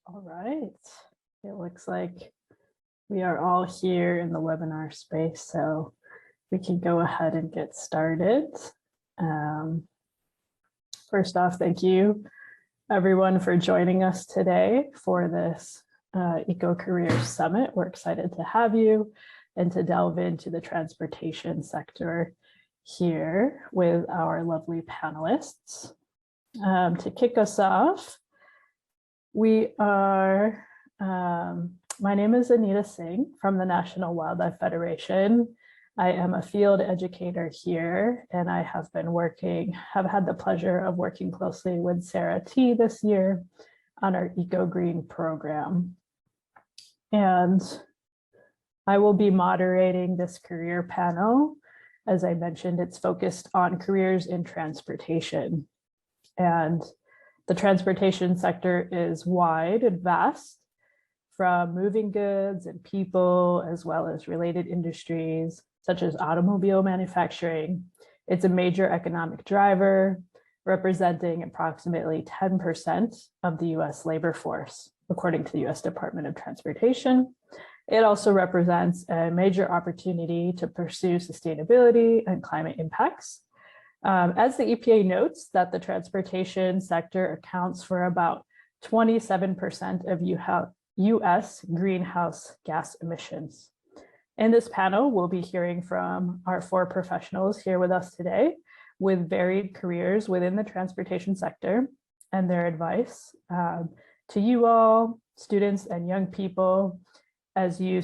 All right. It looks like we are all here in the webinar space, so we can go ahead and get started. First off, thank you everyone for joining us today for this EcoCareers Summit. We're excited to have you and to delve into the transportation sector here with our lovely panelists. To kick us off, we are, my name is Anita Singh from the National Wildlife Federation. I am a field educator here, and I have had the pleasure of working closely with Sarah T this year on our Eco Green program. And I will be moderating this career panel. As I mentioned, it's focused on careers in transportation. And the transportation sector is wide and vast, from moving goods and people, as well as related industries, such as automobile manufacturing. It's a major economic driver, representing approximately 10% of the US labor force, according to the US Department of Transportation. It also represents a major opportunity to pursue sustainability and climate impacts. As the EPA notes that the transportation sector accounts for about 27% of US greenhouse gas emissions. In this panel, we'll be hearing from our 4 professionals here with us today with varied careers within the transportation sector and their advice to you all, students and young people, as you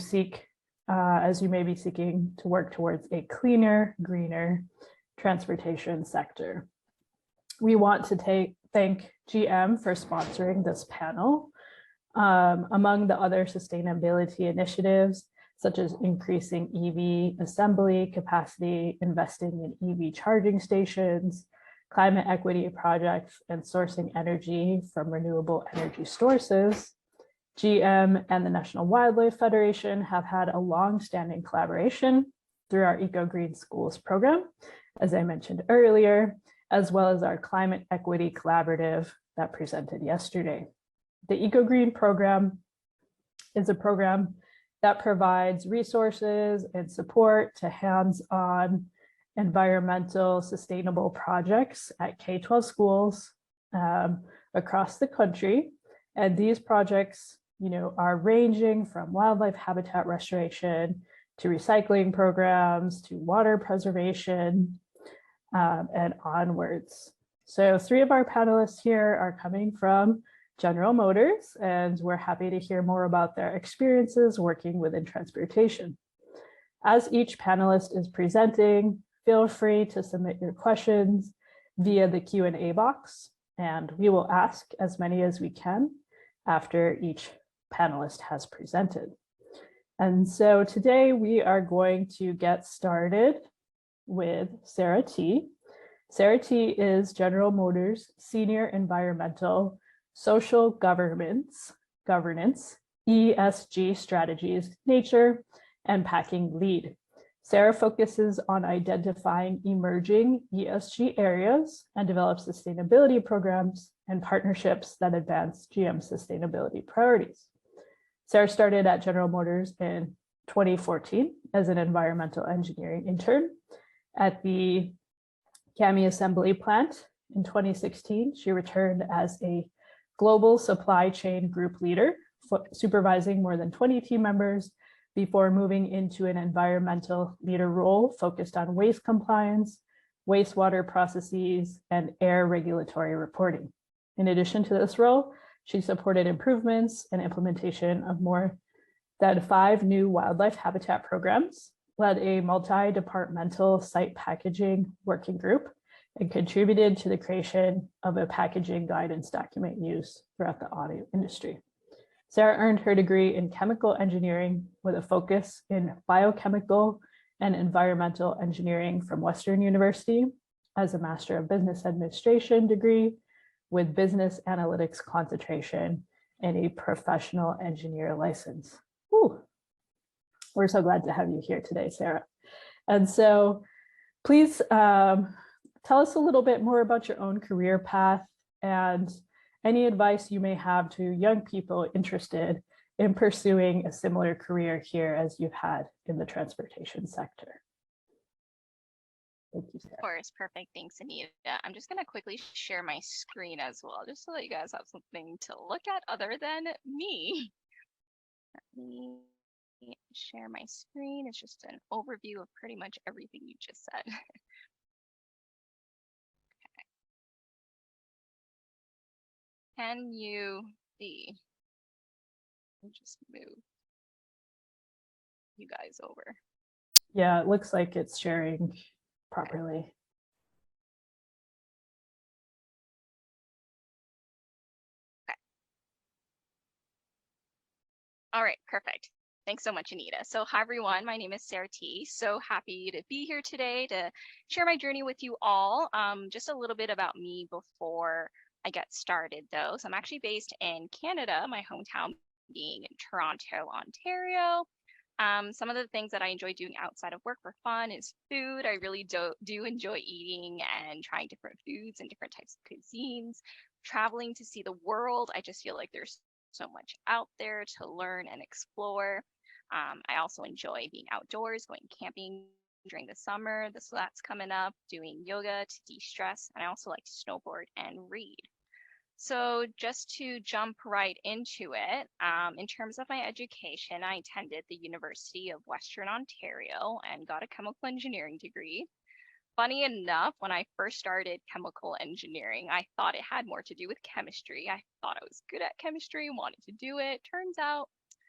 may be seeking to work towards a cleaner, greener transportation sector. We want to thank GM for sponsoring this panel. Among the other sustainability initiatives, such as increasing EV assembly capacity, investing in EV charging stations, climate equity projects, and sourcing energy from renewable energy sources, GM and the National Wildlife Federation have had a long-standing collaboration through our Eco Green Schools program, as I mentioned earlier, as well as our Climate Equity Collaborative that presented yesterday. The Eco Green program is a program that provides resources and support to hands-on environmental sustainable projects at K-12 schools across the country. And these projects, are ranging from wildlife habitat restoration to recycling programs to water preservation and onwards. So 3 of our panelists here are coming from General Motors, and we're happy to hear more about their experiences working within transportation. As each panelist is presenting, feel free to submit your questions via the Q&A box, and we will ask as many as we can after each panelist has presented. And so today we are going to get started with Sarah T. Sarah T is General Motors Senior Environmental Social Governance, ESG Strategies, Nature, and Packing Lead. Sarah focuses on identifying emerging ESG areas and develops sustainability programs and partnerships that advance GM sustainability priorities. Sarah started at General Motors in 2014 as an environmental engineering intern at the CAMI assembly plant. In 2016, she returned as a global supply chain group leader, supervising more than 20 team members before moving into an environmental leader role focused on waste compliance, wastewater processes, and air regulatory reporting. In addition to this role, she supported improvements and implementation of more than 5 new wildlife habitat programs, led a multi-departmental site packaging working group, and contributed to the creation of a packaging guidance document used throughout the auto industry. Sarah earned her degree in chemical engineering with a focus in biochemical and environmental engineering from Western University, as a Master of Business Administration degree with business analytics concentration and a professional engineer license. Whew. We're so glad to have you here today, Sarah. And so please tell us a little bit more about your own career path and any advice you may have to young people interested in pursuing a similar career here as you've had in the transportation sector. Thank you, Sarah. Of course, perfect. Thanks, Anita. I'm just going to quickly share my screen as well, just so that you guys have something to look at other than me. Let me share my screen. It's just an overview of pretty much everything you just said. Okay. Can you see? Let me just move you guys over. Yeah, it looks like it's sharing properly. Okay. All right, perfect. Thanks so much, Anita. So hi, everyone. My name is Sarah T. So happy to be here today to share my journey with you all. Just a little bit about me before I get started, though. So I'm actually based in Canada, my hometown being in Toronto, Ontario. Some of the things that I enjoy doing outside of work for fun is food. I really do enjoy eating and trying different foods and different types of cuisines, traveling to see the world. I just feel like there's so much out there to learn and explore. I also enjoy being outdoors, going camping during the summer. So that's coming up, doing yoga to de-stress. And I also like to snowboard and read. So just to jump right into it, in terms of my education, I attended the University of Western Ontario and got a chemical engineering degree. Funny enough, when I first started chemical engineering, I thought it had more to do with chemistry. I thought I was good at chemistry, wanted to do it. Turns out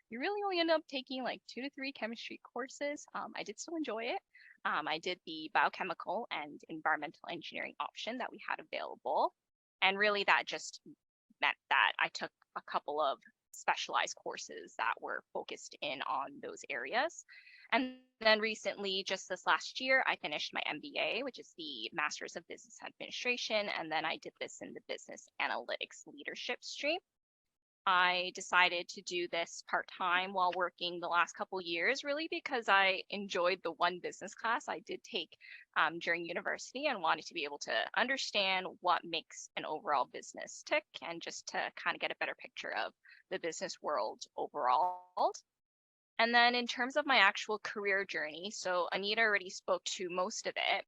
you really only end up taking like 2 to 3 chemistry courses. I did still enjoy it. I did the biochemical and environmental engineering option that we had available. And really that just meant that I took a couple of specialized courses that were focused in on those areas. And then recently, just this last year, I finished my MBA, which is the Master's of Business Administration. And then I did this in the Business Analytics Leadership stream. I decided to do this part-time while working the last couple years, really because I enjoyed the one business class I did take during university and wanted to be able to understand what makes an overall business tick and just to kind of get a better picture of the business world overall. And then in terms of my actual career journey, so Anita already spoke to most of it.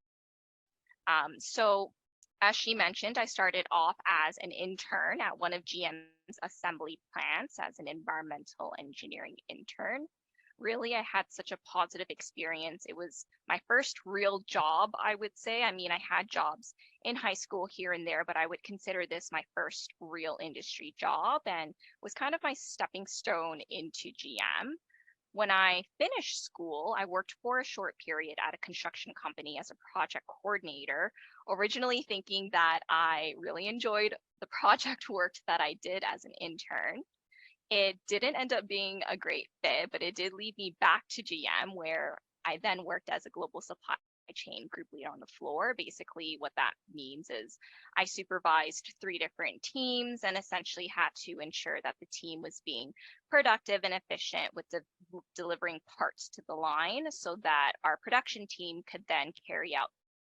So as she mentioned, I started off as an intern at one of GM's assembly plants as an environmental engineering intern. Really, I had such a positive experience. It was my first real job, I would say. I mean, I had jobs in high school here and there, but I would consider this my first real industry job and was kind of my stepping stone into GM. When I finished school, I worked for a short period at a construction company as a project coordinator, originally thinking that I really enjoyed the project work that I did as an intern. It didn't end up being a great fit, but it did lead me back to GM, where I then worked as a global supply chain group leader on the floor. Basically, what that means is I supervised 3 different teams and essentially had to ensure that the team was being productive and efficient with delivering parts to the line so that our production team could then carry out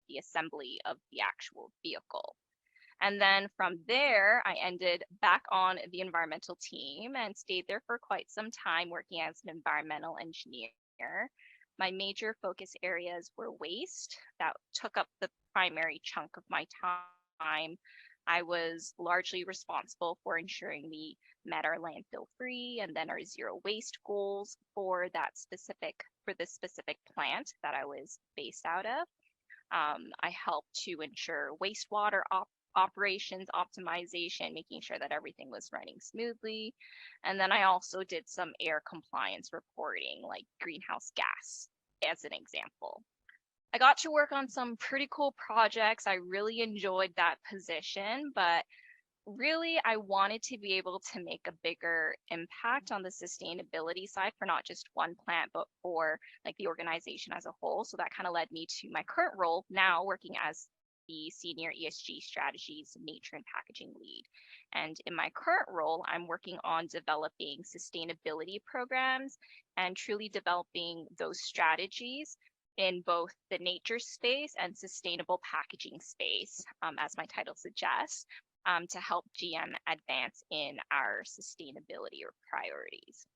the assembly of the actual vehicle. And then from there, I ended back on the environmental team and stayed there for quite some time working as an environmental engineer. My major focus areas were waste. That took up the primary chunk of my time. I was largely responsible for ensuring we met our landfill free and then our zero waste goals for this specific plant that I was based out of. I helped to ensure wastewater operations optimization, making sure that everything was running smoothly. And then I also did some air compliance reporting, like greenhouse gas, as an example. I got to work on some pretty cool projects. I really enjoyed that position, but really I wanted to be able to make a bigger impact on the sustainability side for not just one plant, but for like the organization as a whole. So that kind of led me to my current role now, working as the Senior ESG Strategies Nature and Packaging Lead. And in my current role, I'm working on developing sustainability programs and truly developing those strategies in both the nature space and sustainable packaging space, as my title suggests. to help GM advance in our sustainability or priorities.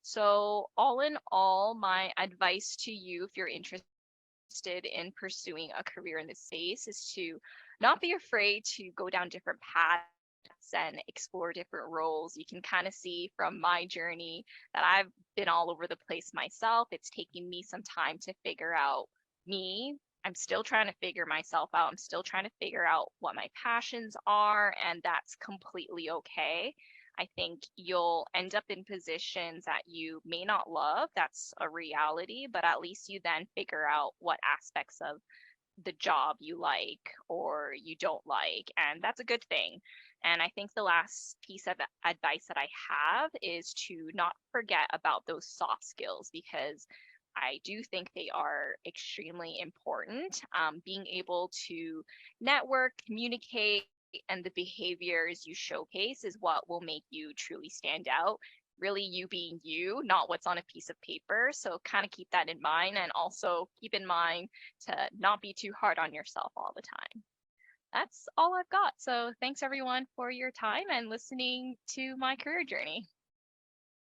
So all in all, my advice to you, if you're interested in pursuing a career in this space, is to not be afraid to go down different paths and explore different roles. You can kind of see from my journey that I've been all over the place myself. It's taking me some time to figure out me. I'm still trying to figure myself out. I'm still trying to figure out what my passions are, and that's completely okay. I think you'll end up in positions that you may not love. That's a reality, but at least you then figure out what aspects of the job you like or you don't like, and that's a good thing. And I think the last piece of advice that I have is to not forget about those soft skills, because I do think they are extremely important. Being able to network, communicate, and the behaviors you showcase is what will make you truly stand out. Really, you being you, not what's on a piece of paper. So, kind of keep that in mind, and also keep in mind to not be too hard on yourself all the time. That's all I've got. So, thanks everyone for your time and listening to my career journey.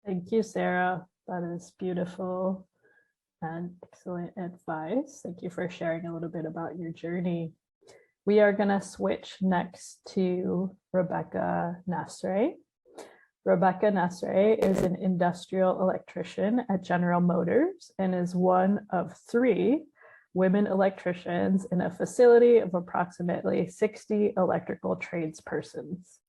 Thank you, Sarah. That is beautiful and excellent advice. Thank you for sharing a little bit about your journey. We are going to switch next to Rebecca Nasrey. Rebecca Nasrey is an industrial electrician at General Motors and is one of 3 women electricians in a facility of approximately 60 electrical tradespersons.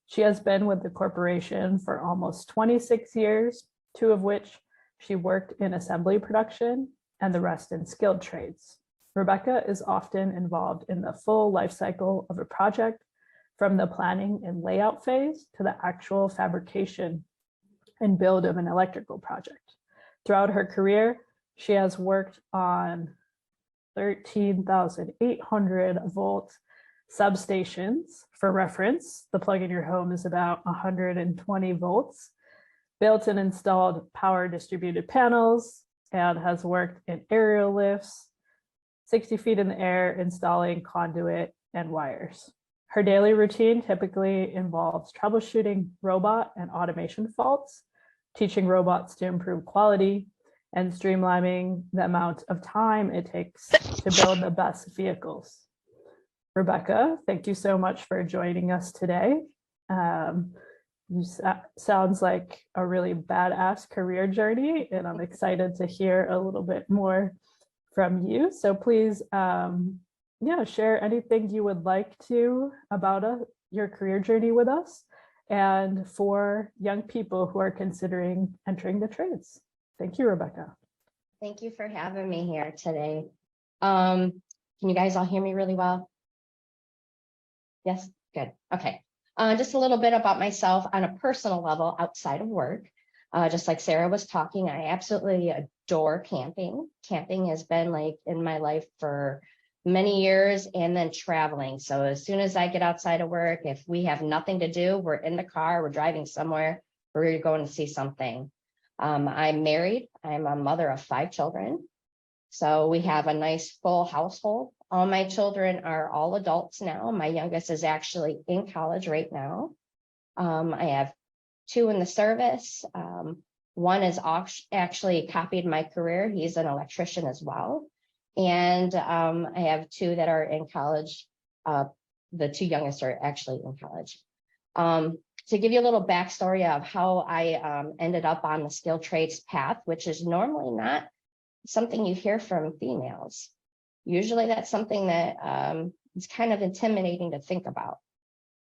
She has been with the corporation for almost 26 years, 2 of which she worked in assembly production and the rest in skilled trades. Rebecca is often involved in the full life cycle of a project, from the planning and layout phase to the actual fabrication and build of an electrical project. Throughout her career, she has worked on 13,800 volt substations. For reference, the plug in your home is about 120 volts, built and installed power distributed panels, and has worked in aerial lifts, 60 feet in the air, installing conduit and wires. Her daily routine typically involves troubleshooting robot and automation faults, teaching robots to improve quality, and streamlining the amount of time it takes to build the best vehicles. Rebecca, thank you so much for joining us today. Sounds like a really badass career journey, and I'm excited to hear a little bit more from you. So please, share anything you would like to about your career journey with us, and for young people who are considering entering the trades. Thank you, Rebecca. Thank you for having me here today. Can you guys all hear me really well? Yes, good. Okay. Just a little bit about myself on a personal level outside of work. Just like Sarah was talking, I absolutely adore camping. Camping has been like in my life for many years, and then traveling. So as soon as I get outside of work, if we have nothing to do, we're in the car, we're driving somewhere, we're going to see something. I'm married. I'm a mother of 5 children. So we have a nice full household. All my children are all adults now. My youngest is actually in college right now. I have 2 in the service. One is actually copied my career. He's an electrician as well. And I have 2 that are in college. The 2 youngest are actually in college. To give you a little backstory of how I ended up on the skilled trades path, which is normally not something you hear from females. Usually that's something that is kind of intimidating to think about.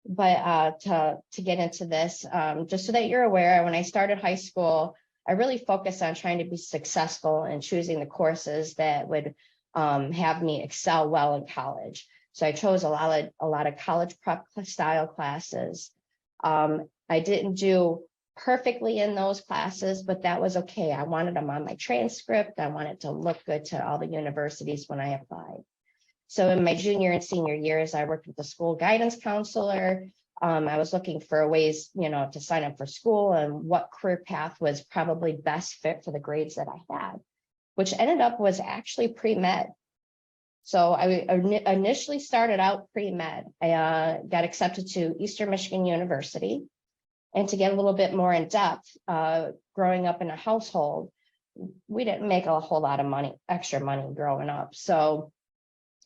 But to get into this, just so that you're aware, when I started high school, I really focused on trying to be successful and choosing the courses that would have me excel well in college. So I chose a lot of college prep style classes. I didn't do perfectly in those classes, but that was okay. I wanted them on my transcript. I wanted to look good to all the universities when I applied. So in my junior and senior years, I worked with the school guidance counselor. I was looking for ways, to sign up for school and what career path was probably best fit for the grades that I had, which ended up was actually pre-med. So I initially started out pre-med. I got accepted to Eastern Michigan University. And to get a little bit more in depth, growing up in a household, we didn't make a whole lot of money, extra money growing up. So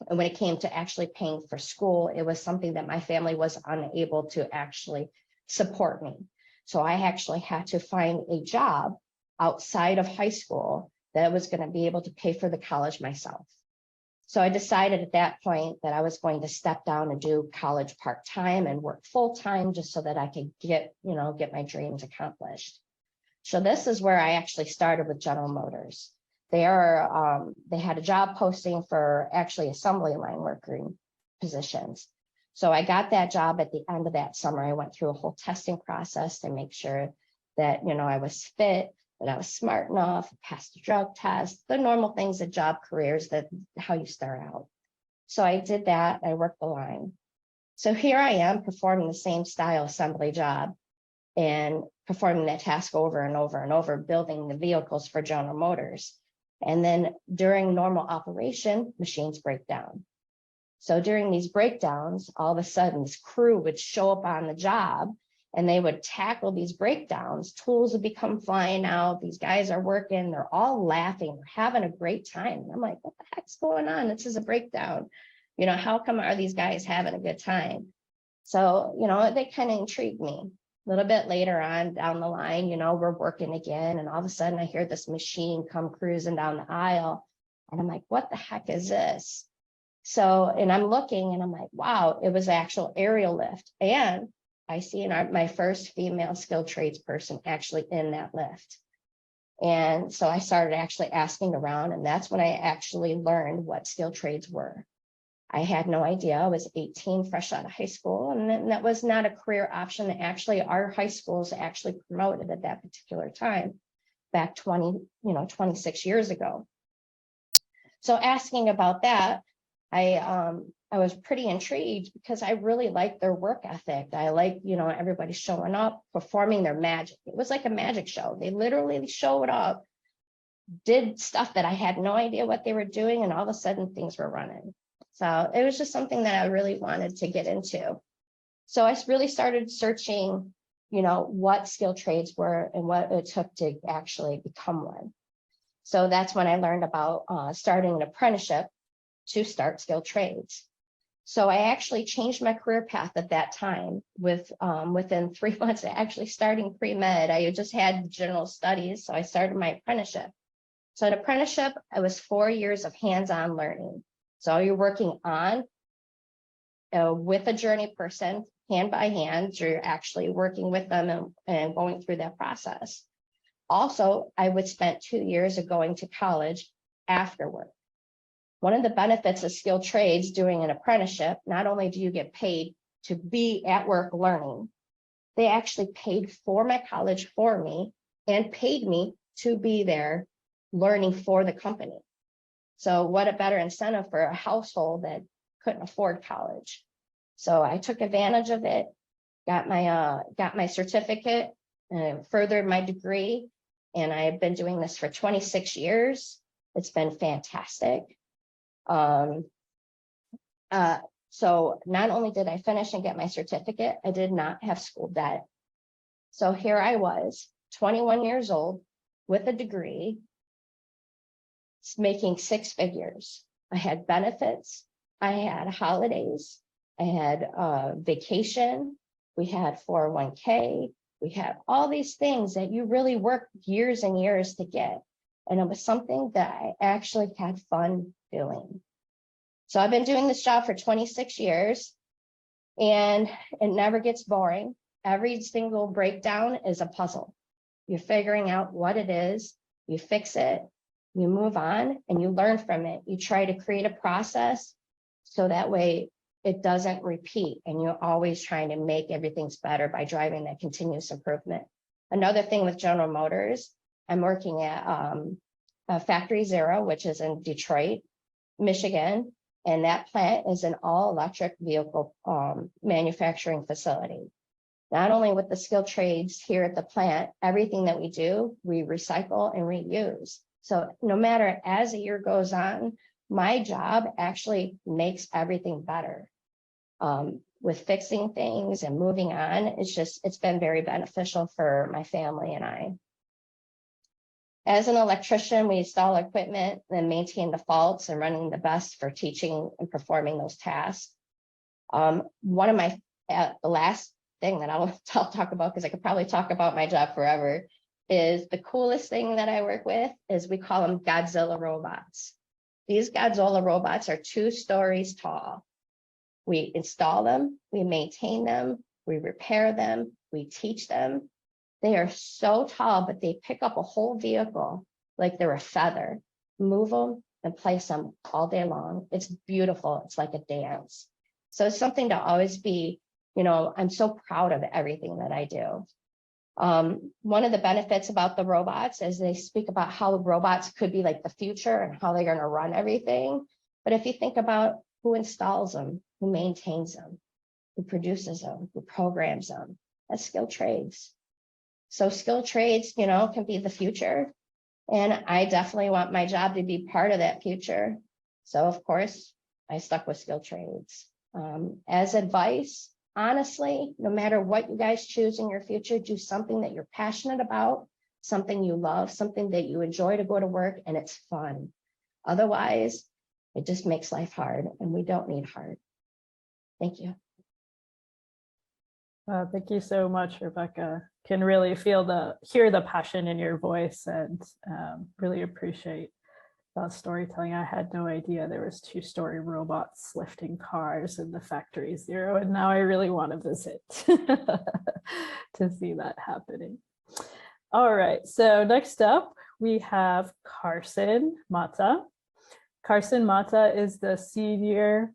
when it came to actually paying for school, it was something that my family was unable to actually support me. So I actually had to find a job outside of high school that was going to be able to pay for the college myself. So I decided at that point that I was going to step down and do college part-time and work full-time just so that I could get my dreams accomplished. So this is where I actually started with General Motors. They had a job posting for actually assembly line working positions. So I got that job at the end of that summer. I went through a whole testing process to make sure that, I was fit, that I was smart enough, passed the drug test, the normal things at job careers, that how you start out. So I did that. I worked the line. So here I am performing the same style assembly job and performing that task over and over and over, building the vehicles for General Motors. And then during normal operation, machines break down. So during these breakdowns, all of a sudden this crew would show up on the job and they would tackle these breakdowns. Tools would become flying out. These guys are working. They're all laughing. They're having a great time. I'm like, what the heck's going on? This is a breakdown. How come are these guys having a good time? So, they kind of intrigued me. A little bit later on down the line, we're working again. And all of a sudden I hear this machine come cruising down the aisle. And I'm like, what the heck is this? So, and I'm looking and I'm like, wow, it was actual aerial lift. And I see my first female skilled trades person actually in that lift. And so I started actually asking around, and that's when I actually learned what skilled trades were. I had no idea. I was 18, fresh out of high school, and that was not a career option. Actually, our high schools actually promoted at that particular time, back 26 years ago. So asking about that, I was pretty intrigued because I really liked their work ethic. I liked, everybody showing up, performing their magic. It was like a magic show. They literally showed up, did stuff that I had no idea what they were doing, and all of a sudden things were running. So it was just something that I really wanted to get into. So I really started searching, what skilled trades were and what it took to actually become one. So that's when I learned about starting an apprenticeship to start skilled trades. So I actually changed my career path at that time within 3 months of actually starting pre-med. I just had general studies, so I started my apprenticeship. So an apprenticeship, it was 4 years of hands-on learning. So you're working on with a journey person, hand by hand. You're actually working with them and going through that process. Also, I would spend 2 years of going to college afterward. One of the benefits of skilled trades doing an apprenticeship, not only do you get paid to be at work learning, they actually paid for my college for me and paid me to be there learning for the company. So what a better incentive for a household that couldn't afford college. So I took advantage of it, got my certificate, furthered my degree, and I have been doing this for 26 years. It's been fantastic. So not only did I finish and get my certificate, I did not have school debt. So here I was, 21 years old with a degree, making 6 figures. I had benefits, I had holidays, I had vacation, we had 401k, we had all these things that you really work years and years to get. And it was something that I actually had fun doing. So I've been doing this job for 26 years and it never gets boring. Every single breakdown is a puzzle. You're figuring out what it is, you fix it, you move on, and you learn from it. You try to create a process so that way it doesn't repeat, and you're always trying to make everything's better by driving that continuous improvement. Another thing with General Motors, I'm working at Factory Zero, which is in Detroit, Michigan, and that plant is an all-electric vehicle manufacturing facility. Not only with the skilled trades here at the plant, everything that we do, we recycle and reuse. So no matter as the year goes on, my job actually makes everything better. With fixing things and moving on, it's been very beneficial for my family and I. As an electrician, we install equipment and maintain the faults and running the best for teaching and performing those tasks. One of my, the last thing that I'll talk about, because I could probably talk about my job forever, is the coolest thing that I work with is we call them Godzilla robots. These Godzilla robots are 2 stories tall. We install them, we maintain them, we repair them, we teach them. They are so tall, but they pick up a whole vehicle like they're a feather, move them and place them all day long. It's beautiful. It's like a dance. So it's something to always be, you know, I'm so proud of everything that I do. One of the benefits about the robots is they speak about how robots could be like the future and how they're going to run everything. But if you think about who installs them, who maintains them, who produces them, who programs them, that's skilled trades. So skilled trades, you know, can be the future. And I definitely want my job to be part of that future. So of course, I stuck with skilled trades. As advice, honestly, no matter what you guys choose in your future, do something that you're passionate about, something you love, something that you enjoy to go to work and it's fun. Otherwise, it just makes life hard and we don't need hard. Thank you. Thank you so much, Rebecca. Can really hear the passion in your voice and really appreciate that storytelling. I had no idea there was 2-story robots lifting cars in the Factory Zero, and now I really want to visit to see that happening. All right, so next up we have Carsen Mata. Carsen Mata is the Senior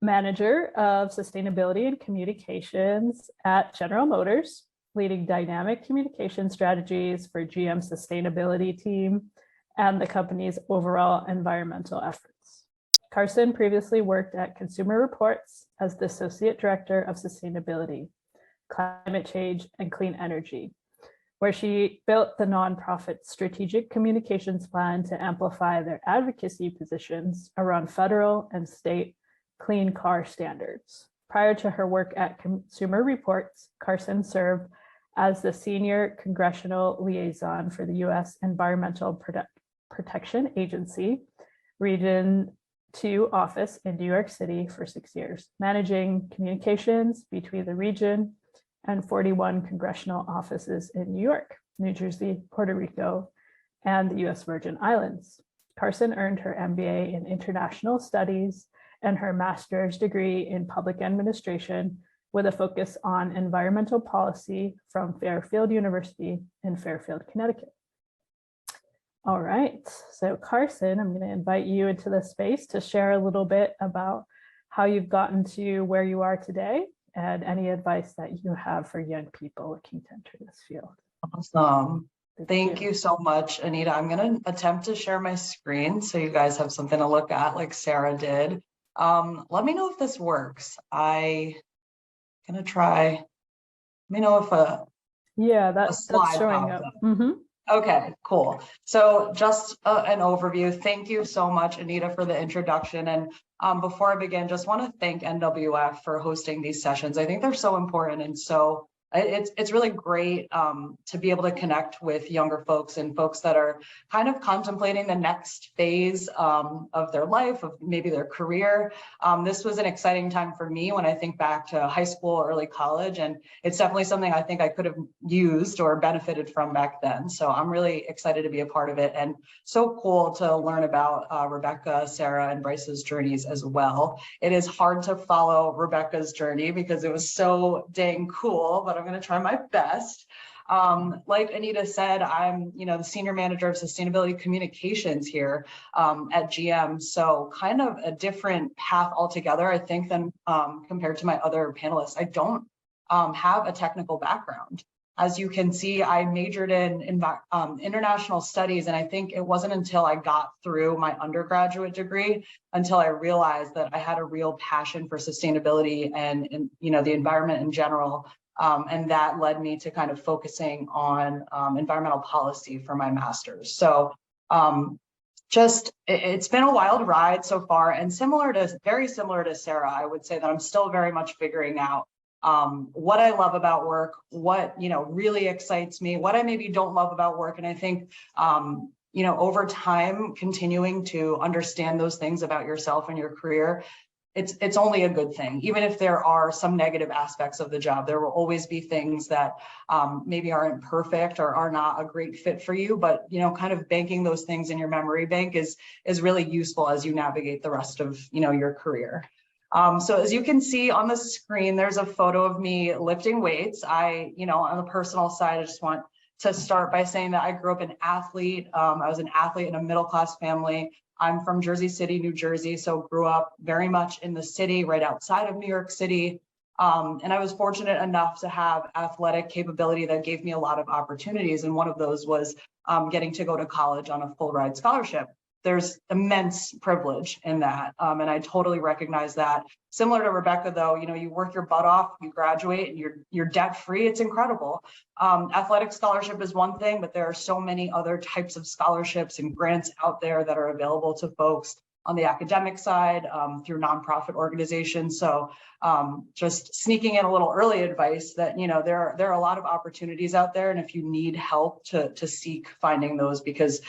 Manager of Sustainability and Communications at General Motors, leading dynamic communication strategies for GM's sustainability team and the company's overall environmental efforts. Carsen previously worked at Consumer Reports as the Associate Director of Sustainability, Climate Change, and Clean Energy, where she built the nonprofit Strategic Communications Plan to amplify their advocacy positions around federal and state clean car standards. Prior to her work at Consumer Reports, Carsen served as the Senior Congressional Liaison for the U.S. Environmental Protection Agency, Region 2 office in New York City for 6 years, managing communications between the region and 41 congressional offices in New York, New Jersey, Puerto Rico, and the U.S. Virgin Islands. Carsen earned her MBA in International Studies and her master's degree in public administration with a focus on environmental policy from Fairfield University in Fairfield, Connecticut. All right, so Carsen, I'm going to invite you into the space to share a little bit about how you've gotten to where you are today and any advice that you have for young people looking to enter this field. Awesome. Thank you so much, Anita. I'm going to attempt to share my screen so you guys have something to look at like Sarah did. Let me know if this works. I'm going to try. Let me know if that's showing up. Okay, cool. So just an overview. Thank you so much, Anita, for the introduction. And before I begin, just want to thank NWF for hosting these sessions. I think they're so important. And so it's really great to be able to connect with younger folks and folks that are kind of contemplating the next phase of their life, of maybe their career. This was an exciting time for me when I think back to high school, early college, and it's definitely something I think I could have used or benefited from back then. So I'm really excited to be a part of it, and so cool to learn about Rebecca, Sarah, and Bryce's journeys as well. It is hard to follow Rebecca's journey because it was so dang cool, but I'm going to try my best. Like Anita said, I'm, the Senior Manager of Sustainability Communications here at GM. So kind of a different path altogether, I think, than compared to my other panelists. I don't have a technical background. As you can see, I majored in international studies, and I think it wasn't until I got through my undergraduate degree until I realized that I had a real passion for sustainability and the environment in general. And that led me to kind of focusing on environmental policy for my master's. So it's been a wild ride so far, and very similar to Sarah, I would say that I'm still very much figuring out what I love about work, what, really excites me, what I maybe don't love about work. And I think, over time, continuing to understand those things about yourself and your career, it's only a good thing. Even if there are some negative aspects of the job, there will always be things that maybe aren't perfect or are not a great fit for you, but kind of banking those things in your memory bank is really useful as you navigate the rest of your career. So as you can see on the screen, there's a photo of me lifting weights. On the personal side, I just want to start by saying that I grew up an athlete. I was an athlete in a middle-class family. I'm from Jersey City, New Jersey, so grew up very much in the city, right outside of New York City. And I was fortunate enough to have athletic capability that gave me a lot of opportunities. And one of those was getting to go to college on a full ride scholarship. There's immense privilege in that. And I totally recognize that. Similar to Rebecca, though, you work your butt off, you graduate, and you're debt free. It's incredible. Athletic scholarship is one thing, but there are so many other types of scholarships and grants out there that are available to folks on the academic side through nonprofit organizations. So just sneaking in a little early advice that, there are a lot of opportunities out there. And if you need help to seek finding those, because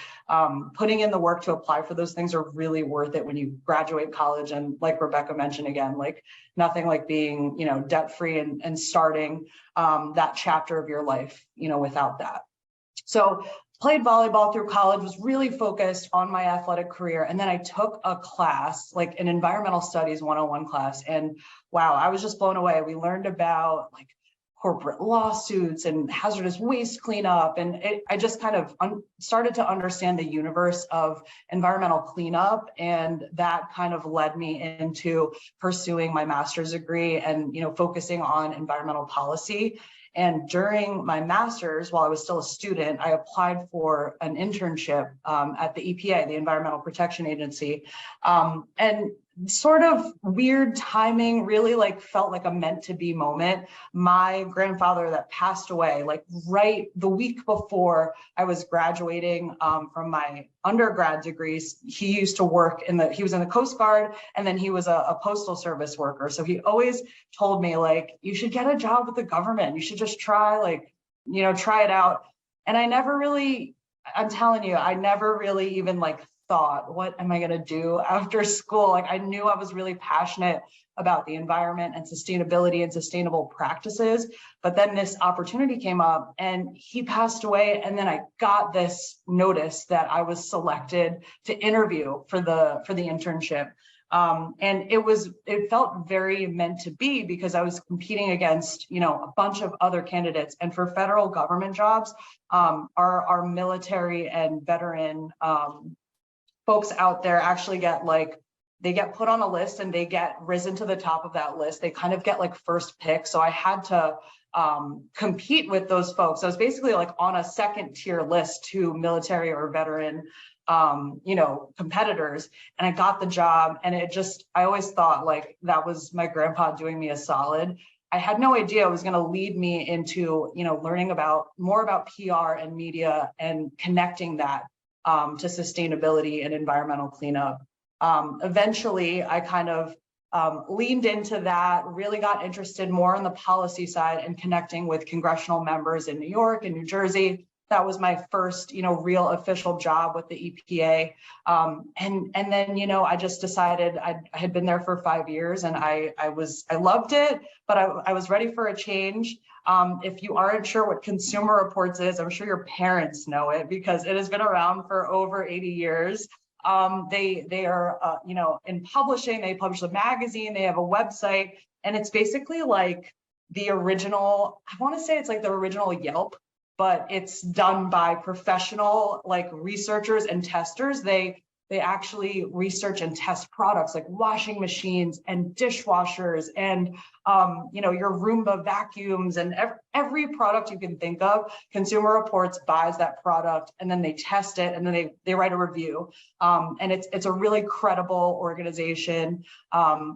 putting in the work to apply for those things are really worth it when you graduate college. And like Rebecca mentioned again, like nothing like being, debt free and starting that chapter of your life, without that. So played volleyball through college, was really focused on my athletic career. And then I took a class, like an environmental studies 101 class. And wow, I was just blown away. We learned about like corporate lawsuits and hazardous waste cleanup. And I just kind of started to understand the universe of environmental cleanup. And that kind of led me into pursuing my master's degree and, focusing on environmental policy. And during my master's, while I was still a student, I applied for an internship at the EPA, the Environmental Protection Agency. And sort of weird timing, really felt like a meant to be moment. My grandfather that passed away, right the week before I was graduating from my undergrad degrees, he used to work he was in the Coast Guard, and then he was a postal service worker. So he always told me you should get a job with the government. You should just try, try it out. And I'm telling you, I never really even thought, what am I going to do after school? I knew I was really passionate about the environment and sustainability and sustainable practices. But then this opportunity came up and he passed away. And then I got this notice that I was selected to interview for the internship. And it felt very meant to be, because I was competing against, a bunch of other candidates. And for federal government jobs, our military and veteran folks out there actually they get put on a list and they get risen to the top of that list. They kind of get first pick. So I had to compete with those folks. I was basically on a second tier list to military or veteran competitors, and I got the job. And I always thought that was my grandpa doing me a solid. I had no idea it was going to lead me into, learning more about PR and media and connecting that to sustainability and environmental cleanup. Eventually, I kind of leaned into that, really got interested more on the policy side and connecting with congressional members in New York and New Jersey. That was my first, real official job with the EPA. And then, I just decided I had been there for 5 years and I loved it, but I was ready for a change. If you aren't sure what Consumer Reports is, I'm sure your parents know it because it has been around for over 80 years. They are, in publishing, they publish a magazine, they have a website, and it's basically the original, I want to say it's the original Yelp, but it's done by professional researchers and testers. They actually research and test products like washing machines and dishwashers and your Roomba vacuums and every product you can think of. Consumer Reports buys that product and then they test it and then they write a review. And it's a really credible organization.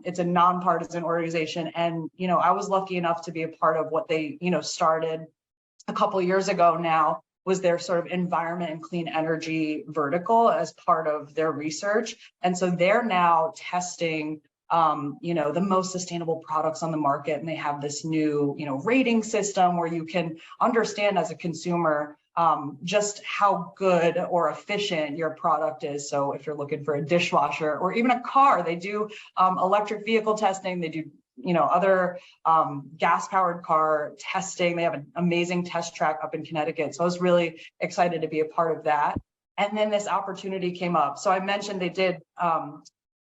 It's a nonpartisan organization. And I was lucky enough to be a part of what they started a couple of years ago now was their sort of environment and clean energy vertical as part of their research. And so they're now testing the most sustainable products on the market. And they have this new, rating system where you can understand as a consumer just how good or efficient your product is. So if you're looking for a dishwasher or even a car, they do electric vehicle testing. They do other gas-powered car testing. They have an amazing test track up in Connecticut. So I was really excited to be a part of that. And then this opportunity came up. So I mentioned they did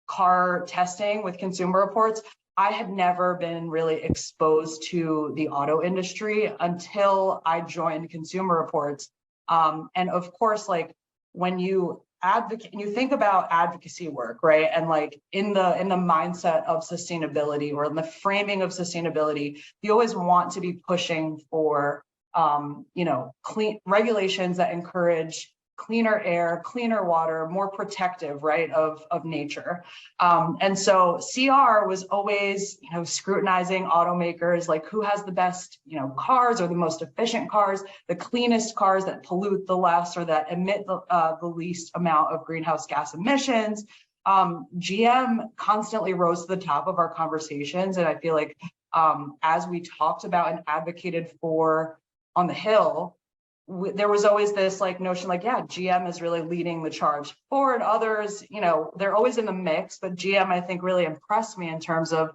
car testing with Consumer Reports. I had never been really exposed to the auto industry until I joined Consumer Reports. And of course, like when you advocate and you think about advocacy work, right? And like in the mindset of sustainability or in the framing of sustainability, you always want to be pushing for clean regulations that encourage cleaner air, cleaner water, more protective, right, of nature. And so CR was always, scrutinizing automakers, like who has the best, cars or the most efficient cars, the cleanest cars that pollute the less or that emit the least amount of greenhouse gas emissions. GM constantly rose to the top of our conversations. And I feel like as we talked about and advocated for on the Hill, there was always this like notion like, yeah, GM is really leading the charge forward. Others, they're always in the mix, but GM, I think, really impressed me in terms of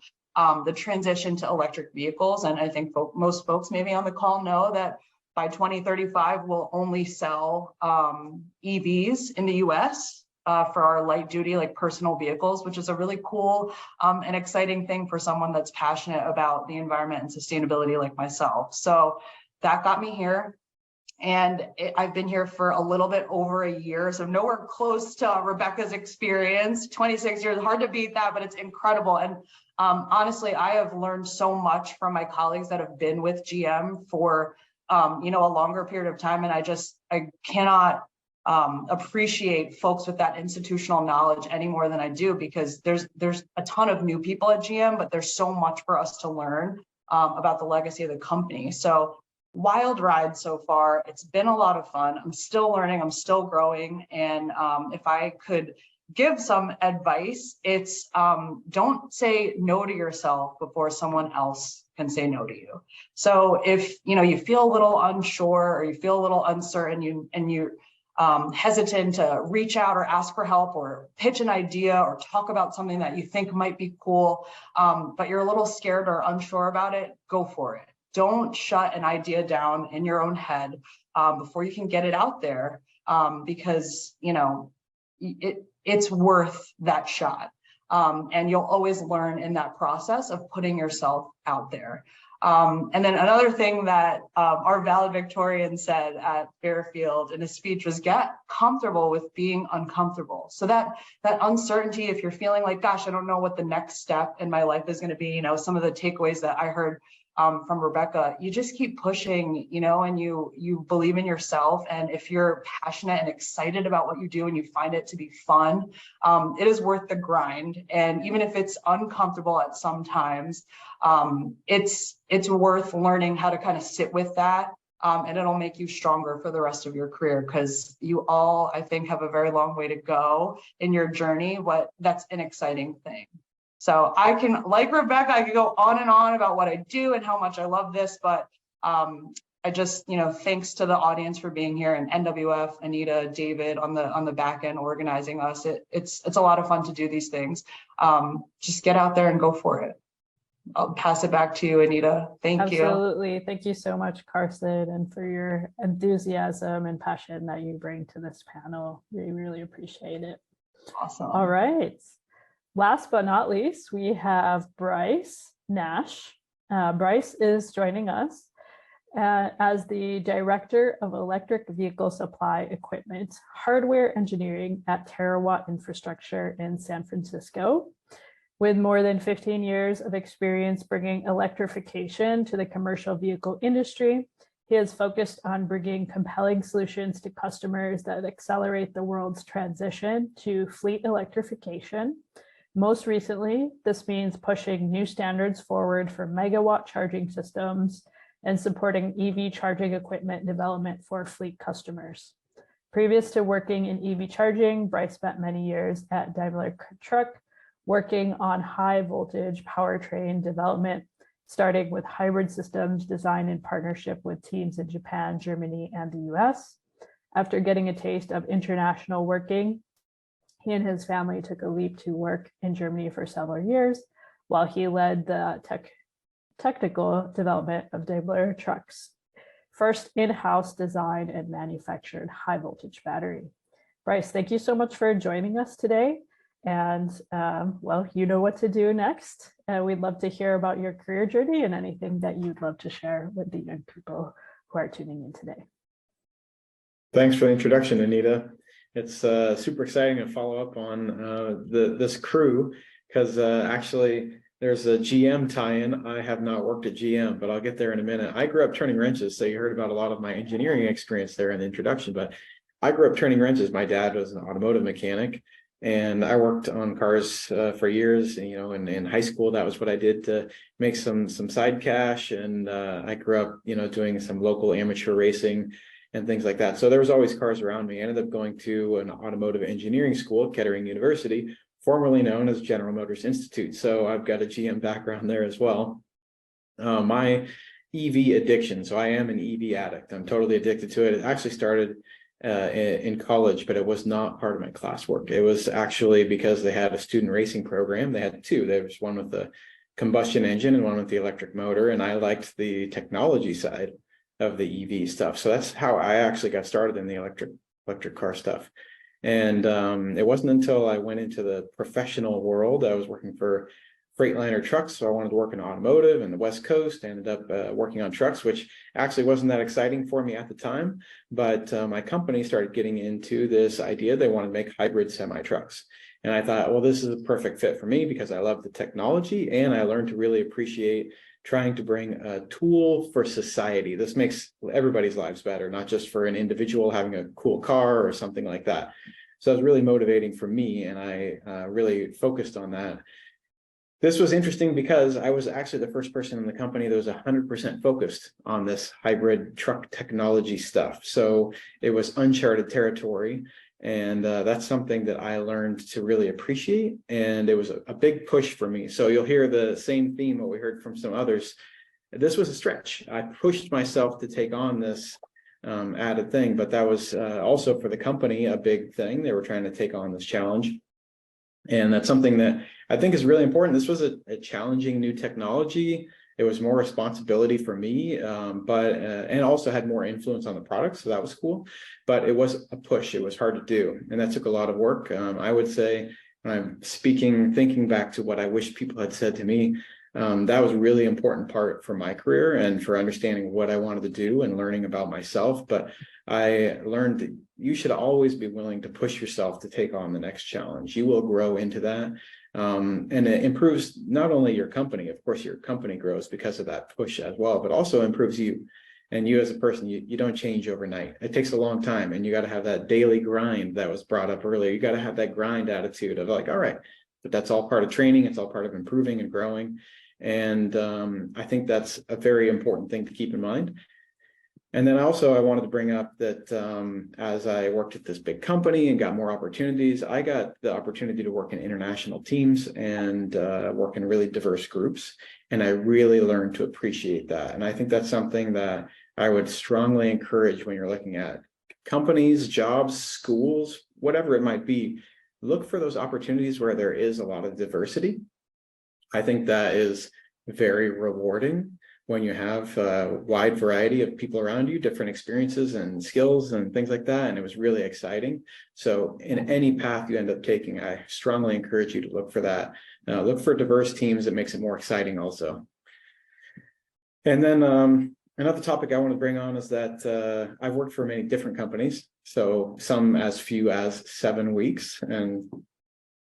the transition to electric vehicles. And I think most folks maybe on the call know that by 2035, we'll only sell EVs in the US for our light duty, like personal vehicles, which is a really cool and exciting thing for someone that's passionate about the environment and sustainability like myself. So that got me here. And I've been here for a little bit over a year, so nowhere close to Rebecca's experience. 26 years, hard to beat that, but it's incredible. And honestly, I have learned so much from my colleagues that have been with GM for a longer period of time. And I cannot appreciate folks with that institutional knowledge any more than I do, because there's a ton of new people at GM, but there's so much for us to learn about the legacy of the company. So wild ride so far. It's been a lot of fun. I'm still learning, I'm still growing. And if I could give some advice, it's don't say no to yourself before someone else can say no to you. So if you feel a little unsure or you feel a little uncertain, and you're hesitant to reach out or ask for help or pitch an idea or talk about something that you think might be cool, but you're a little scared or unsure about it, go for it. Don't shut an idea down in your own head before you can get it out there, because it's worth that shot. And you'll always learn in that process of putting yourself out there. And then another thing that our valedictorian said at Fairfield in his speech was, get comfortable with being uncomfortable. So that uncertainty, if you're feeling like, gosh, I don't know what the next step in my life is going to be, some of the takeaways that I heard from Rebecca, you just keep pushing, and you believe in yourself. And if you're passionate and excited about what you do and you find it to be fun, it is worth the grind. And even if it's uncomfortable at some times, it's worth learning how to kind of sit with that. And it'll make you stronger for the rest of your career, because you all, I think, have a very long way to go in your journey. That's an exciting thing. So I can, like Rebecca, I could go on and on about what I do and how much I love this, but I just, thanks to the audience for being here, and NWF, Anita, David on the back end organizing us. It's a lot of fun to do these things. Just get out there and go for it. I'll pass it back to you, Anita. Thank you. Absolutely. Thank you so much, Carsen, and for your enthusiasm and passion that you bring to this panel. We really appreciate it. Awesome. All right. Last but not least, we have Bryce Nash. Bryce is joining us as the Director of Electric Vehicle Supply Equipment Hardware Engineering at TeraWatt Infrastructure in San Francisco. With more than 15 years of experience bringing electrification to the commercial vehicle industry, he is focused on bringing compelling solutions to customers that accelerate the world's transition to fleet electrification. Most recently, this means pushing new standards forward for megawatt charging systems and supporting EV charging equipment development for fleet customers. Previous to working in EV charging, Bryce spent many years at Daimler Truck working on high voltage powertrain development, starting with hybrid systems designed in partnership with teams in Japan, Germany, and the US. After getting a taste of international working, he and his family took a leap to work in Germany for several years while he led the technical development of Daimler trucks, first in-house designed and manufactured high voltage battery. Bryce, thank you so much for joining us today. And well, you know what to do next. We'd love to hear about your career journey and anything that you'd love to share with the young people who are tuning in today. Thanks for the introduction, Anita. It's super exciting to follow up on this crew because actually there's a GM tie-in. I have not worked at GM, but I'll get there in a minute. I grew up turning wrenches, so you heard about a lot of my engineering experience there in the introduction, but I grew up turning wrenches. My dad was an automotive mechanic, and I worked on cars for years. You know, in high school, that was what I did to make some side cash, and I grew up, you know, doing some local amateur racing and things like that. So there was always cars around me. I ended up going to an automotive engineering school at Kettering University, formerly known as General Motors Institute. So I've got a GM background there as well. My EV addiction. So I am an EV addict. I'm totally addicted to it. It actually started in college, but it was not part of my classwork. It was actually because they had a student racing program. They had two. There was one with the combustion engine and one with the electric motor. And I liked the technology side of the EV stuff. So that's how I actually got started in the electric car stuff. And it wasn't until I went into the professional world, I was working for Freightliner trucks. So I wanted to work in automotive and the West Coast. I ended up working on trucks, which actually wasn't that exciting for me at the time. But my company started getting into this idea. They wanted to make hybrid semi trucks. And I thought, well, this is a perfect fit for me because I love the technology and I learned to really appreciate trying to bring a tool for society. This makes everybody's lives better, not just for an individual having a cool car or something like that. So it was really motivating for me, and I really focused on that. This was interesting because I was actually the first person in the company that was 100% focused on this hybrid truck technology stuff. So it was uncharted territory. And that's something that I learned to really appreciate. And it was a big push for me. So you'll hear the same theme what we heard from some others. This was a stretch. I pushed myself to take on this added thing, but that was also for the company a big thing. They were trying to take on this challenge. And that's something that I think is really important. This was a challenging new technology. It was more responsibility for me, and also had more influence on the product. So that was cool, but it was a push. It was hard to do. And that took a lot of work. I would say when I'm thinking back to what I wish people had said to me, that was a really important part for my career and for understanding what I wanted to do and learning about myself. But I learned that you should always be willing to push yourself to take on the next challenge. You will grow into that. And it improves not only your company, of course, your company grows because of that push as well, but also improves you. And you as a person, you don't change overnight. It takes a long time, and you got to have that daily grind that was brought up earlier. You got to have that grind attitude of like, all right, but that's all part of training. It's all part of improving and growing. And I think that's a very important thing to keep in mind. And then also I wanted to bring up that as I worked at this big company and got more opportunities, I got the opportunity to work in international teams and work in really diverse groups. And I really learned to appreciate that. And I think that's something that I would strongly encourage when you're looking at companies, jobs, schools, whatever it might be. Look for those opportunities where there is a lot of diversity. I think that is very rewarding when you have a wide variety of people around you, different experiences and skills and things like that. And it was really exciting. So in any path you end up taking, I strongly encourage you to look for that. Look for diverse teams. It makes it more exciting also. And then another topic I want to bring on is that I've worked for many different companies. So some as few as 7 weeks and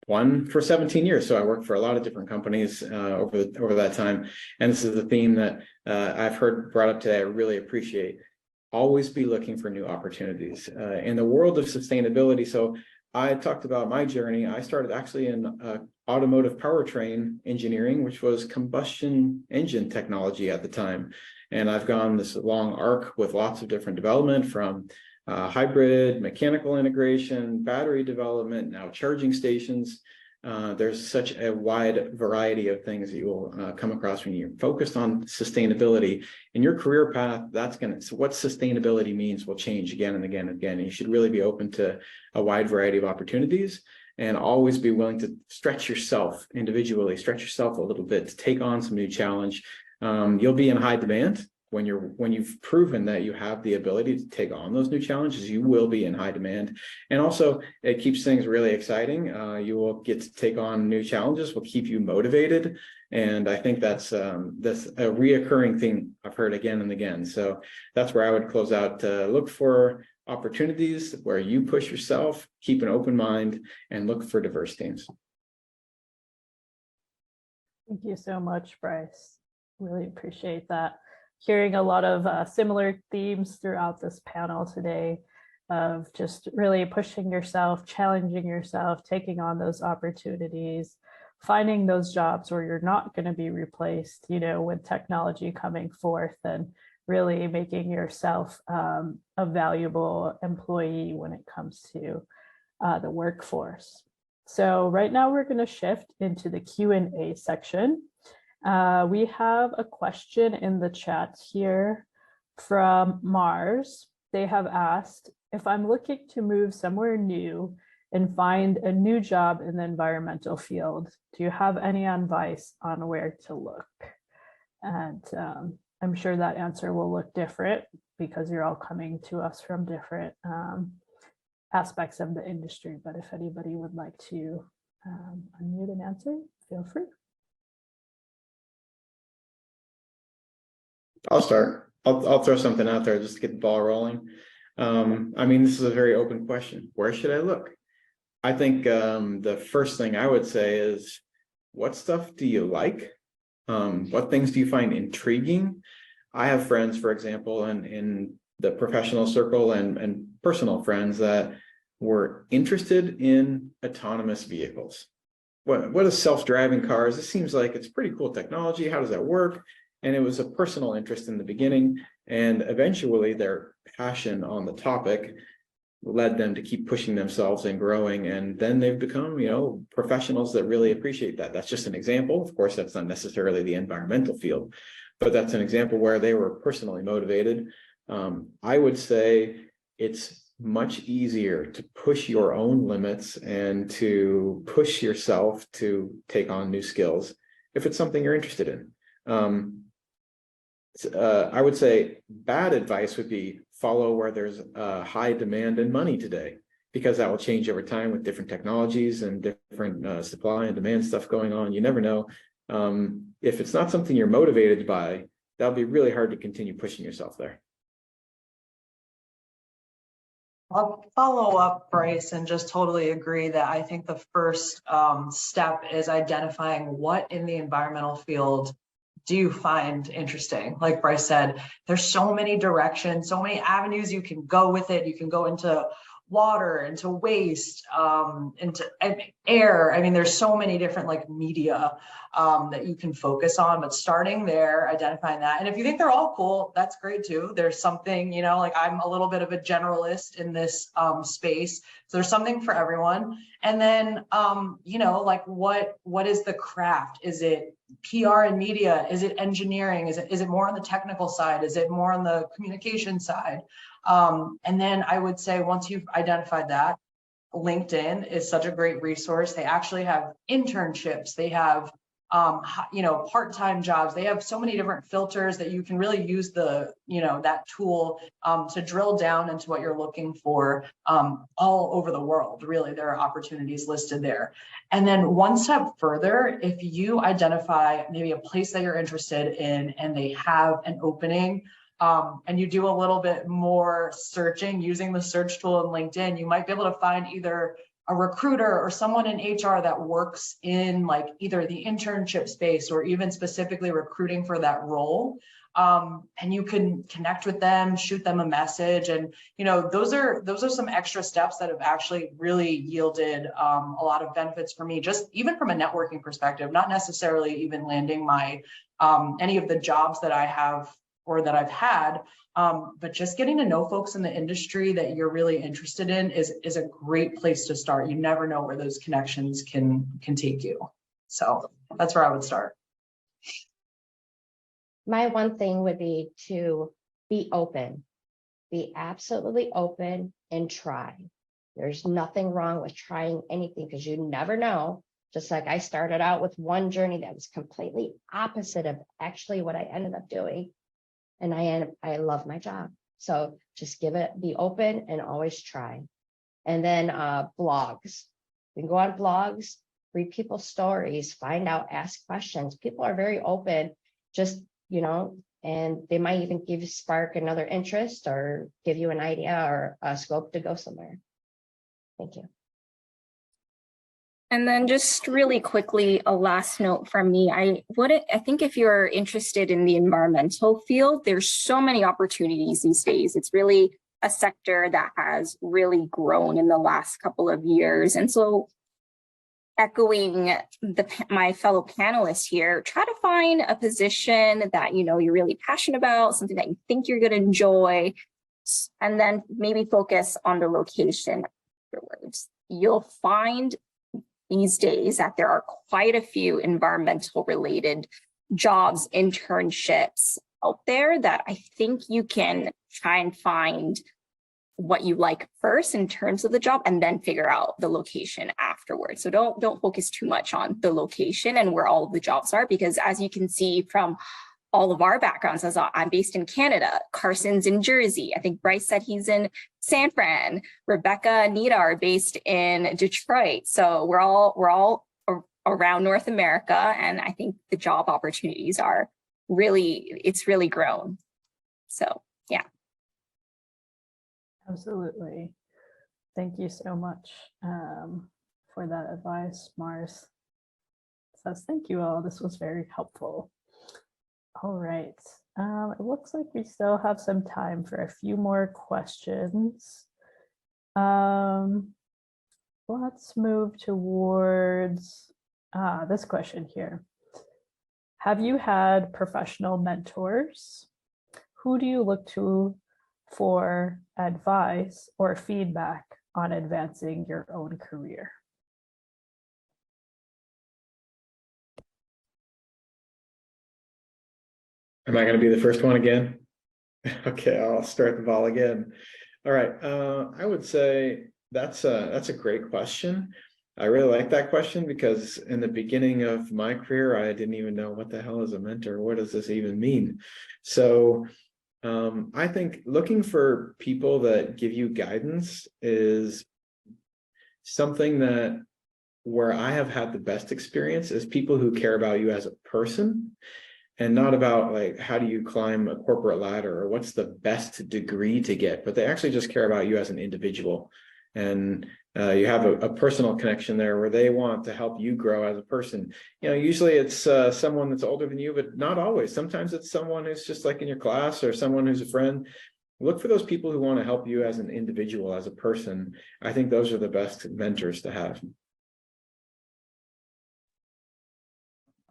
one for 17 years. So I worked for a lot of different companies over that time. And this is the theme that I've heard brought up today. I really appreciate. Always be looking for new opportunities in the world of sustainability. So I talked about my journey. I started actually in automotive powertrain engineering, which was combustion engine technology at the time. And I've gone this long arc with lots of different development from hybrid, mechanical integration, battery development, now charging stations. There's such a wide variety of things that you will come across when you're focused on sustainability. In your career path, what sustainability means will change again and again and again. And you should really be open to a wide variety of opportunities and always be willing to stretch yourself individually, stretch yourself a little bit to take on some new challenge. You'll be in high demand. When you've proven that you have the ability to take on those new challenges, you will be in high demand. And also it keeps things really exciting. You will get to take on new challenges, will keep you motivated. And I think that's a reoccurring thing I've heard again and again. So that's where I would close out. Look for opportunities where you push yourself, keep an open mind, and look for diverse teams. Thank you so much, Bryce. Really appreciate that. Hearing a lot of similar themes throughout this panel today of just really pushing yourself, challenging yourself, taking on those opportunities, finding those jobs where you're not going to be replaced, with technology coming forth, and really making yourself a valuable employee when it comes to the workforce. So right now we're going to shift into the Q&A section. We have a question in the chat here from Mars. They have asked, if I'm looking to move somewhere new and find a new job in the environmental field, do you have any advice on where to look? And I'm sure that answer will look different because you're all coming to us from different aspects of the industry. But if anybody would like to unmute and answer, feel free. I'll start. I'll throw something out there just to get the ball rolling. This is a very open question. Where should I look? I think the first thing I would say is, what stuff do you like? What things do you find intriguing? I have friends, for example, in the professional circle and personal friends that were interested in autonomous vehicles. What is self-driving cars? It seems like it's pretty cool technology. How does that work? And it was a personal interest in the beginning, and eventually their passion on the topic led them to keep pushing themselves and growing. And then they've become, professionals that really appreciate that. That's just an example. Of course, that's not necessarily the environmental field, but that's an example where they were personally motivated. I would say it's much easier to push your own limits and to push yourself to take on new skills if it's something you're interested in. I would say bad advice would be follow where there's high demand and money today, because that will change over time with different technologies and different supply and demand stuff going on. You never know. If it's not something you're motivated by, that'll be really hard to continue pushing yourself there. I'll follow up, Bryce, and just totally agree that I think the first step is identifying what in the environmental field do you find interesting. Like Bryce said, there's so many directions, so many avenues you can go with it. You can go into water, into waste, into air. There's so many different media that you can focus on, but starting there, identifying that. And if you think they're all cool, that's great too. There's something, I'm a little bit of a generalist in this space. So there's something for everyone. And then, what is the craft? Is it PR and media? Is it engineering? Is it more on the technical side? Is it more on the communication side? And then I would say, once you've identified that, LinkedIn is such a great resource. They actually have internships. They have, part-time jobs. They have so many different filters that you can really use that tool to drill down into what you're looking for all over the world. Really, there are opportunities listed there. And then one step further, if you identify maybe a place that you're interested in and they have an opening, and you do a little bit more searching using the search tool in LinkedIn, you might be able to find either a recruiter or someone in HR that works in like either the internship space or even specifically recruiting for that role. And you can connect with them, shoot them a message. And, you know, those are some extra steps that have actually really yielded a lot of benefits for me, just even from a networking perspective, not necessarily even landing my any of the jobs that I have or that I've had, but just getting to know folks in the industry that you're really interested in is a great place to start. You never know where those connections can take you. So that's where I would start. My one thing would be to be open, be absolutely open and try. There's nothing wrong with trying anything because you never know. Just like I started out with one journey that was completely opposite of actually what I ended up doing. And I love my job. So just be open and always try. And then blogs. You can go on blogs, read people's stories, find out, ask questions. People are very open, just, you know, and they might even spark another interest or give you an idea or a scope to go somewhere. Thank you. And then just really quickly, a last note from me. I think if you're interested in the environmental field, there's so many opportunities these days. It's really a sector that has really grown in the last couple of years. And so echoing my fellow panelists here, try to find a position that, you know, you're really passionate about, something that you think you're going to enjoy, and then maybe focus on the location afterwards. You'll find these days that there are quite a few environmental related jobs, internships out there that I think you can try and find what you like first in terms of the job and then figure out the location afterwards. So don't focus too much on the location and where all of the jobs are, because as you can see from all of our backgrounds, as I'm based in Canada, Carsen's in Jersey. I think Bryce said he's in San Fran. Rebecca and Anita are based in Detroit. So we're all around North America, and I think the job opportunities are it's really grown. So yeah. Absolutely. Thank you so much for that advice. Mars says, thank you all. This was very helpful. All right. It looks like we still have some time for a few more questions. Let's move towards this question here. Have you had professional mentors? Who do you look to for advice or feedback on advancing your own career? Am I going to be the first one again? Okay, I'll start the ball again. All right. I would say that's a great question. I really like that question because in the beginning of my career, I didn't even know what the hell is a mentor. What does this even mean? So I think looking for people that give you guidance is something that where I have had the best experience is people who care about you as a person and not about like, how do you climb a corporate ladder or what's the best degree to get, but they actually just care about you as an individual. And you have a personal connection there where they want to help you grow as a person. You know, usually it's someone that's older than you, but not always. Sometimes it's someone who's just like in your class or someone who's a friend. Look for those people who want to help you as an individual, as a person. I think those are the best mentors to have.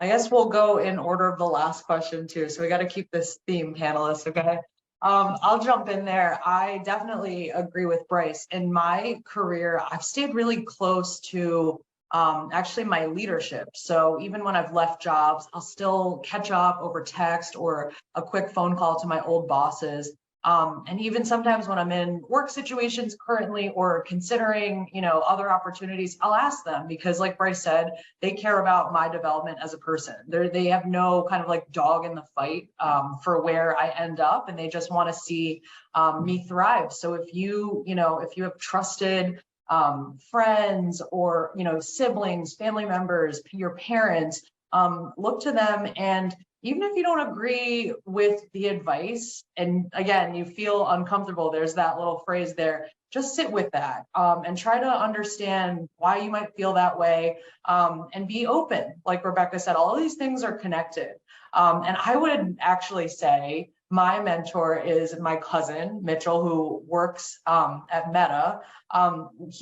I guess we'll go in order of the last question too. So we got to keep this theme, panelists, okay? I'll jump in there. I definitely agree with Bryce. In my career, I've stayed really close to actually my leadership. So even when I've left jobs, I'll still catch up over text or a quick phone call to my old bosses. And even sometimes when I'm in work situations currently or considering, you know, other opportunities, I'll ask them because like Bryce said, they care about my development as a person. They have no kind of like dog in the fight for where I end up, and they just want to see me thrive. So if you have trusted friends or, you know, siblings, family members, your parents, look to them and even if you don't agree with the advice, and again, you feel uncomfortable, there's that little phrase there, just sit with that and try to understand why you might feel that way, and be open. Like Rebecca said, all of these things are connected. And I would actually say my mentor is my cousin, Mitchell, who works at Meta.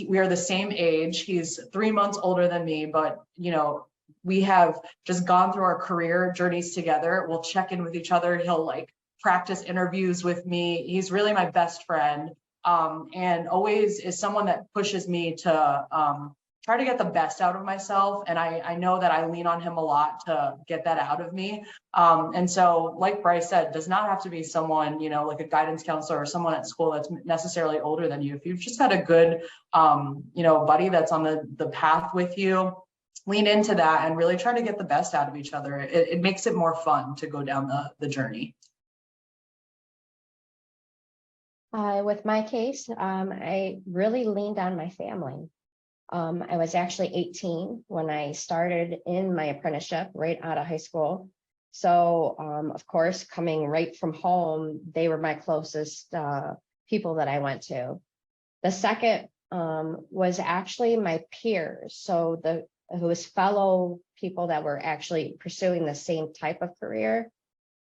We are the same age. He's 3 months older than me, but you know, we have just gone through our career journeys together. We'll check in with each other. He'll like practice interviews with me. He's really my best friend, and always is someone that pushes me to try to get the best out of myself. And I know that I lean on him a lot to get that out of me. And so, like Bryce said, does not have to be someone, you know, like a guidance counselor or someone at school that's necessarily older than you. If you've just got a good, you know, buddy that's on the path with you, lean into that and really try to get the best out of each other. It makes it more fun to go down the journey. With my case, I really leaned on my family. I was actually 18 when I started in my apprenticeship right out of high school. So, of course, coming right from home, they were my closest people that I went to. The second was actually my peers. So it was fellow people that were actually pursuing the same type of career.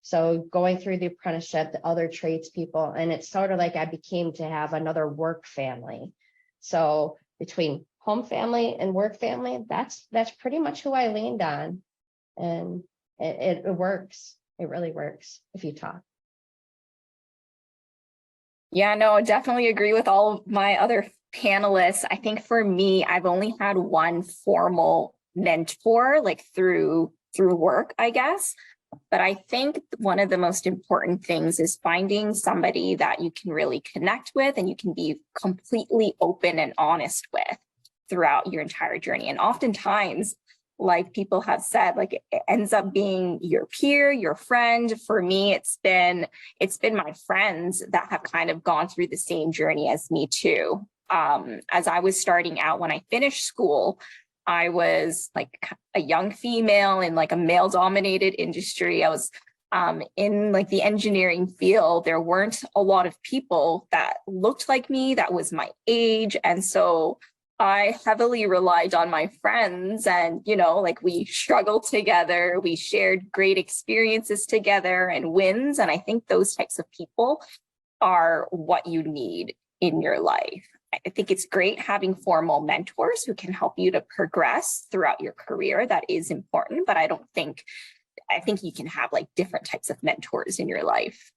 So going through the apprenticeship, the other tradespeople, and it's sort of like I became to have another work family. So between home family and work family, that's pretty much who I leaned on. And it works. It really works if you talk. Yeah, no, I definitely agree with all of my other panelists. I think for me, I've only had one formal mentor, like through work, I guess. But I think one of the most important things is finding somebody that you can really connect with and you can be completely open and honest with throughout your entire journey. And oftentimes, like people have said, like it ends up being your peer, your friend. For me, it's been my friends that have kind of gone through the same journey as me too. As I was starting out when I finished school, I was like a young female in like a male dominated industry. I was in like the engineering field. There weren't a lot of people that looked like me, that was my age. And so I heavily relied on my friends, and, you know, like we struggled together, we shared great experiences together and wins. And I think those types of people are what you need in your life. I think it's great having formal mentors who can help you to progress throughout your career. That is important, but I think you can have like different types of mentors in your life.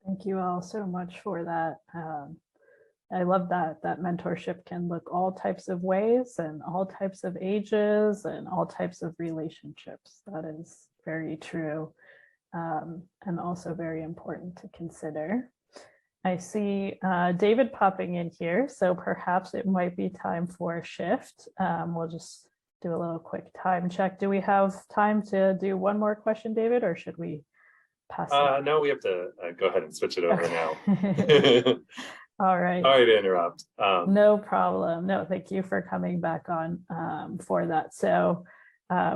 Thank you all so much for that. I love that mentorship can look all types of ways and all types of ages and all types of relationships. That is very true. And also very important to consider. I see David popping in here, so perhaps it might be time for a shift. We'll just do a little quick time check. Do we have time to do one more question, David, or should we pass it? No, we have to go ahead and switch it over now. All right. Sorry to interrupt. No problem. No, thank you for coming back on for that. So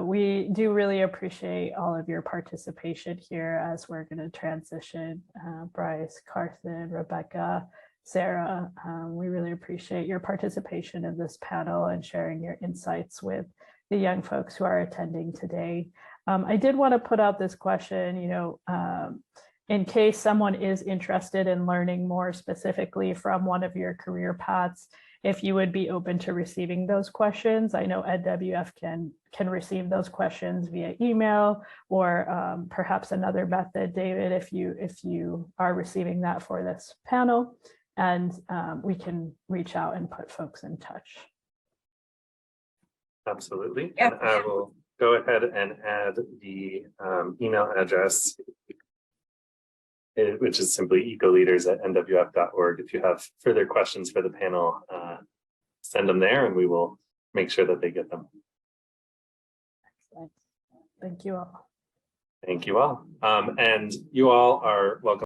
we do really appreciate all of your participation here as we're going to transition. Bryce, Carsen, Rebecca, Sarah, we really appreciate your participation in this panel and sharing your insights with the young folks who are attending today. I did want to put out this question, you know, in case someone is interested in learning more specifically from one of your career paths, if you would be open to receiving those questions. I know EdWF can receive those questions via email or perhaps another method, David, if you are receiving that for this panel, and we can reach out and put folks in touch. Absolutely. Yeah. And I will go ahead and add the email address, which is simply ecoleaders@nwf.org. If you have further questions for the panel, send them there and we will make sure that they get them. Excellent. Thank you all. Thank you all. And you all are welcome.